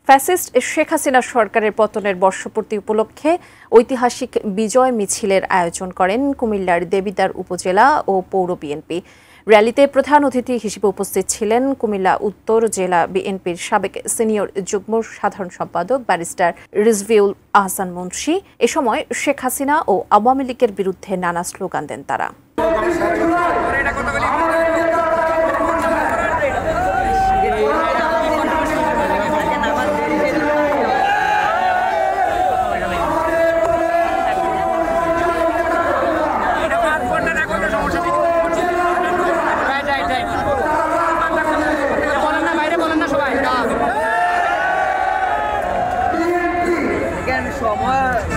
Fascist Sheikh Hasina সরকারের পতনের বর্ষপূর্তি উপলক্ষে ঐতিহাসিক বিজয় মিছিলের আয়োজন করেন কুমিল্লার দেবিদ্বার উপজেলা ও পৌর বিএনপি। র্যালিতে প্রধান অতিথি হিসেবে উপস্থিত ছিলেন কুমিল্লা উত্তর জেলা বিএনপির সাবেক সিনিয়র যুগ্ম সাধারণ সম্পাদক ব্যারিস্টার রিজভিউল আহসান মুন্সী। এ সময় শেখ হাসিনা ও আওয়ামী লীগের বিরুদ্ধে নানা স্লোগান দেন তারা। সময়